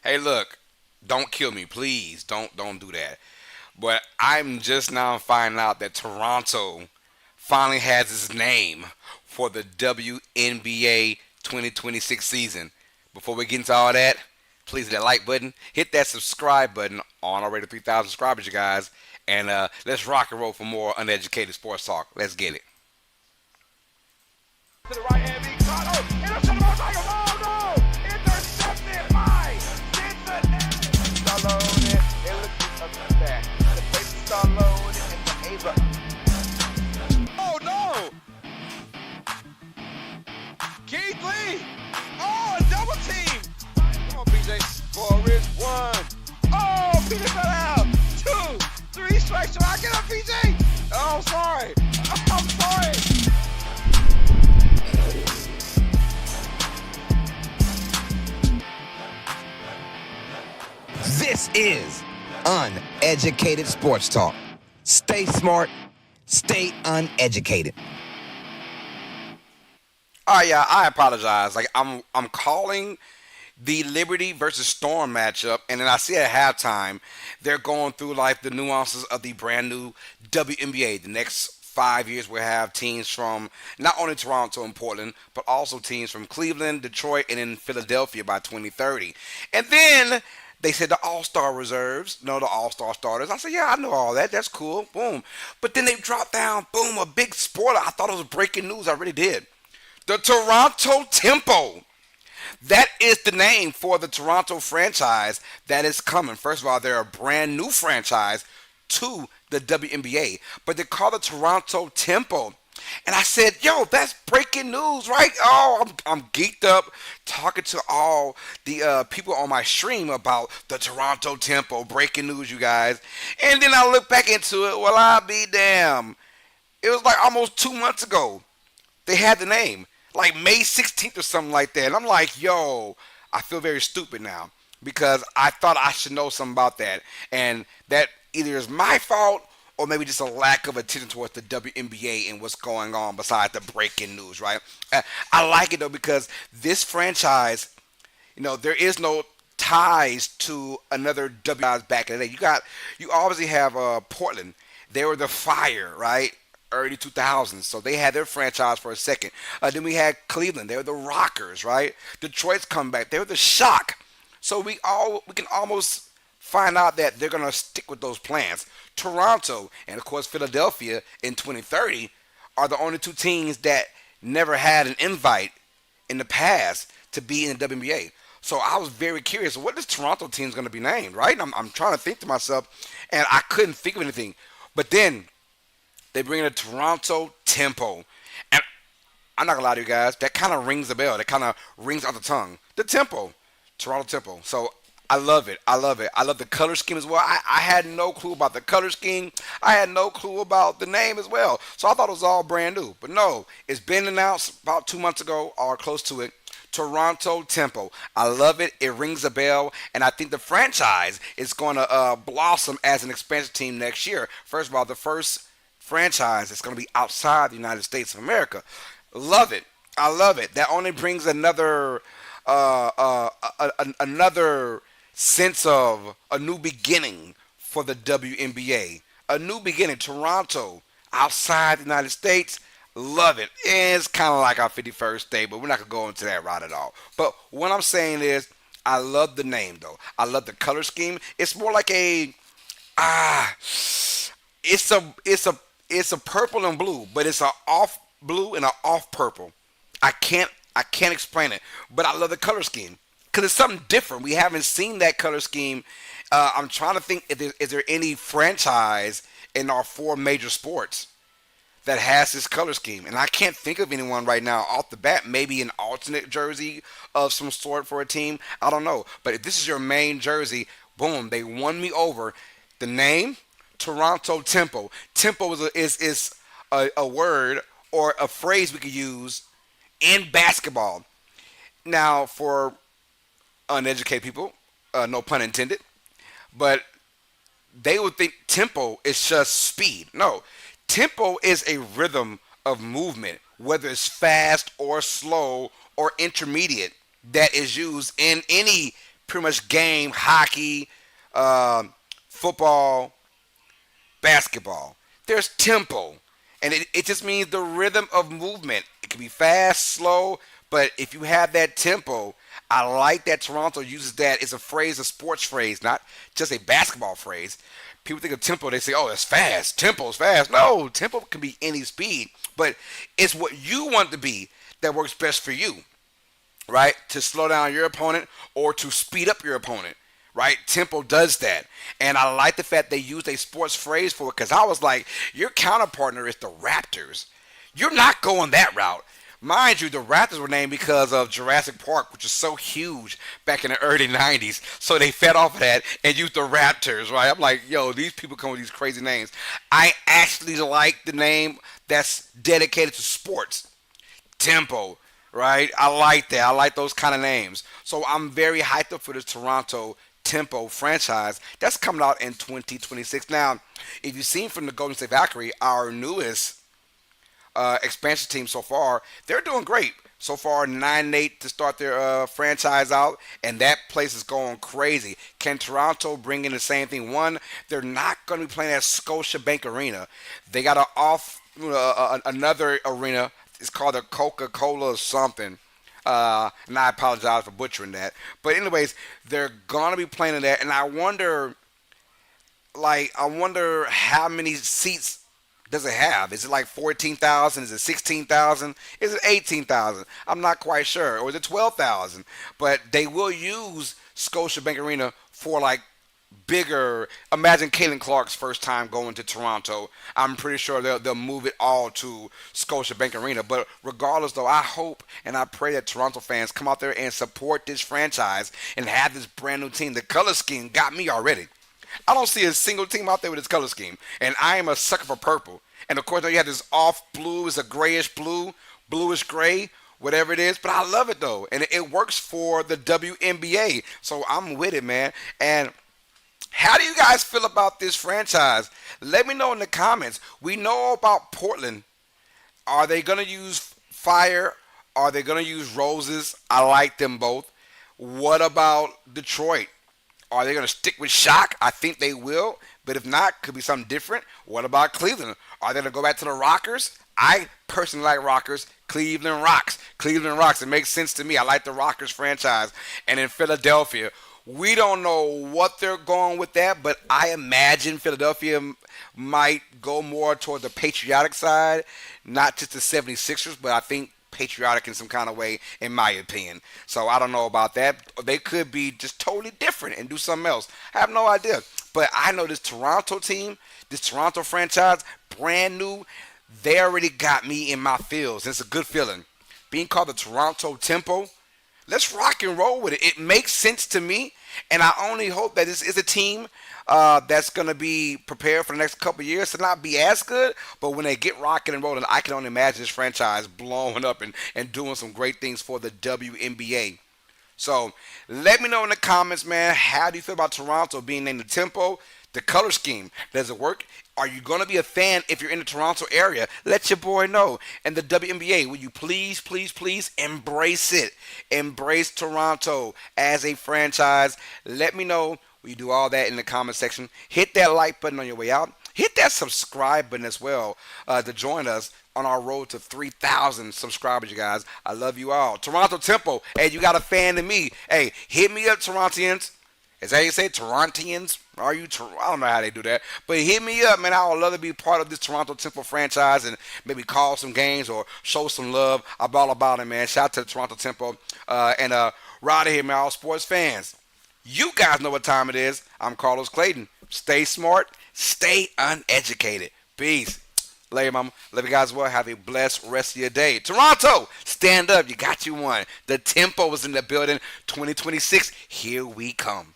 Hey, look, don't kill me, please. Don't do that. But I'm just now finding out that Toronto finally has its name for the WNBA 2026 season. Before we get into all that, please hit that like button, hit that subscribe button on our way to 3,000 subscribers, you guys, and let's rock and roll for more uneducated sports talk. Let's get it. To the right hand, being caught. Oh, intercepted by Tiger. Oh, no! Intercepted by Cincinnati. Stallone, it looks like that. The place is Stallone and the Ava. Oh, no! Keith Lee. Oh, a double team. Come on, PJ. For a wrist. One. Oh, PJ fell out. Two. Three strikes. Should I get up, PJ? Oh, I'm sorry. I'm sorry. This is Uneducated Sports Talk. Stay smart, stay uneducated. Oh yeah, I apologize. Like I'm calling the Liberty versus Storm matchup, and then I see at halftime they're going through like the nuances of the brand new WNBA. The next 5 years we'll have teams from not only Toronto and Portland, but also teams from Cleveland, Detroit, and in Philadelphia by 2030. And then they said the All-Star reserves, no, the All-Star starters. I said, yeah, I know all that. That's cool. Boom. But then they dropped down, boom, a big spoiler. I thought it was breaking news. I really did. The Toronto Tempo. That is the name for the Toronto franchise that is coming. First of all, they're a brand new franchise to the WNBA, but they call it Toronto Tempo. And I said, yo, that's breaking news, right? Oh, I'm geeked up talking to all the people on my stream about the Toronto Tempo. Breaking news, you guys. And then I look back into it. Well, I'll be damned. It was like almost 2 months ago. They had the name. Like May 16th or something like that. And I'm like, yo, I feel very stupid now because I thought I should know something about that. And that either is my fault or maybe just a lack of attention towards the WNBA and what's going on besides the breaking news, right? I like it though because this franchise, there is no ties to another WNBA back in the day. You obviously have Portland. They were the Fire, right? Early 2000s, so they had their franchise for a second. Then we had Cleveland. They were the Rockers, right? Detroit's come back. They were the Shock. So we can almost find out that they're gonna stick with those plans. Toronto and of course Philadelphia in 2030 are the only two teams that never had an invite in the past to be in the WNBA. So I was very curious. What this Toronto team is going to be named, right? I'm trying to think to myself, and I couldn't think of anything. But then they bring in a Toronto Tempo. And I'm not going to lie to you guys, that kind of rings a bell. That kind of rings out the tongue. The Tempo. Toronto Tempo. So I love it. I love it. I love the color scheme as well. I had no clue about the color scheme. I had no clue about the name as well. So I thought it was all brand new. But no, it's been announced about 2 months ago or close to it. Toronto Tempo. I love it. It rings a bell. And I think the franchise is going to blossom as an expansion team next year. First of all, the first franchise is going to be outside the United States of America. Love it. I love it. That only brings another another sense of a new beginning for the WNBA. A new beginning. Toronto, outside the United States. Love it. It's kind of like our 51st state, but we're not going to go into that route at all. But what I'm saying is, I love the name, though. I love the color scheme. It's more like it's a purple and blue, but it's a off blue and an off purple. I can't explain it, but I love the color scheme because it's something different. We haven't seen that color scheme. I'm trying to think if is there any franchise in our four major sports that has this color scheme, and I can't think of anyone right now off the bat. Maybe an alternate jersey of some sort for a team. I don't know, but if this is your main jersey, boom, they won me over. The name, Toronto Tempo. Tempo is a word or a phrase we could use in basketball. Now, for uneducated people, no pun intended, but they would think tempo is just speed. No, tempo is a rhythm of movement, whether it's fast or slow or intermediate, that is used in any pretty much game, hockey, um, football, basketball. There's tempo, and it just means the rhythm of movement. It can be fast, slow, but if you have that tempo, I like that Toronto uses that. It's a phrase, a sports phrase, not just a basketball phrase. People think of tempo, they say, oh, it's fast. Tempo's fast. No, tempo can be any speed, but it's what you want it to be that works best for you, right? To slow down your opponent or to speed up your opponent, right? Tempo does that. And I like the fact they used a sports phrase for it because I was like, your counterpartner is the Raptors. You're not going that route. Mind you, the Raptors were named because of Jurassic Park, which is so huge back in the early 90s. So they fed off of that and used the Raptors, right? I'm like, yo, these people come with these crazy names. I actually like the name that's dedicated to sports. Tempo, right? I like that. I like those kind of names. So I'm very hyped up for this Toronto Tempo franchise that's coming out in 2026. Now, if you've seen from the Golden State Valkyrie, our newest expansion team so far, they're doing great. So far, 9-8 to start their franchise out, and that place is going crazy. Can Toronto bring in the same thing? One, they're not going to be playing at Scotiabank Arena. They got another arena. It's called the Coca-Cola or something. And I apologize for butchering that. But anyways, they're going to be playing in that, and I wonder how many seats does it have? Is it like 14,000? Is it 16,000? Is it 18,000? I'm not quite sure. Or is it 12,000? But they will use Scotiabank Arena for like bigger. Imagine Caitlin Clark's first time going to Toronto. I'm pretty sure they'll move it all to Scotiabank Arena. But regardless, though, I hope and I pray that Toronto fans come out there and support this franchise and have this brand new team. The color scheme got me already. I don't see a single team out there with this color scheme. And I am a sucker for purple. And of course, you have this off blue. It's a grayish blue, bluish gray, whatever it is. But I love it, though. And it works for the WNBA. So I'm with it, man. And how do you guys feel about this franchise? Let me know in the comments. We know about Portland. Are they going to use fire? Are they going to use roses? I like them both. What about Detroit? Are they going to stick with Shock? I think they will. But if not, could be something different. What about Cleveland? Are they going to go back to the Rockers? I personally like Rockers. Cleveland rocks. Cleveland rocks. It makes sense to me. I like the Rockers franchise. And in Philadelphia, we don't know what they're going with that, but I imagine Philadelphia might go more toward the patriotic side, not just the 76ers, but I think patriotic in some kind of way, in my opinion. So I don't know about that. They could be just totally different and do something else. I have no idea. But I know this Toronto team, this Toronto franchise, brand new, they already got me in my feels. It's a good feeling. Being called the Toronto Tempo, let's rock and roll with it. It makes sense to me, and I only hope that this is a team that's going to be prepared for the next couple of years to not be as good, but when they get rocking and rolling, I can only imagine this franchise blowing up and doing some great things for the WNBA. So let me know in the comments, man, how do you feel about Toronto being named the Tempo? The color scheme, does it work? Are you going to be a fan if you're in the Toronto area? Let your boy know. And the WNBA, will you please, please, please embrace it? Embrace Toronto as a franchise. Let me know. We do all that in the comment section. Hit that like button on your way out. Hit that subscribe button as well to join us on our road to 3,000 subscribers, you guys. I love you all. Toronto Tempo. Hey, you got a fan in me. Hey, hit me up, Torontians. Is that how you say Torontians? I don't know how they do that. But hit me up, man. I would love to be part of this Toronto Tempo franchise and maybe call some games or show some love. I'm all about it, man. Shout out to the Toronto Tempo. And right here, man, all sports fans. You guys know what time it is. I'm Carlos Clayton. Stay smart. Stay uneducated. Peace. Later, mama. Love you guys well. Have a blessed rest of your day. Toronto, stand up. You got you one. The Tempo is in the building. 2026, here we come.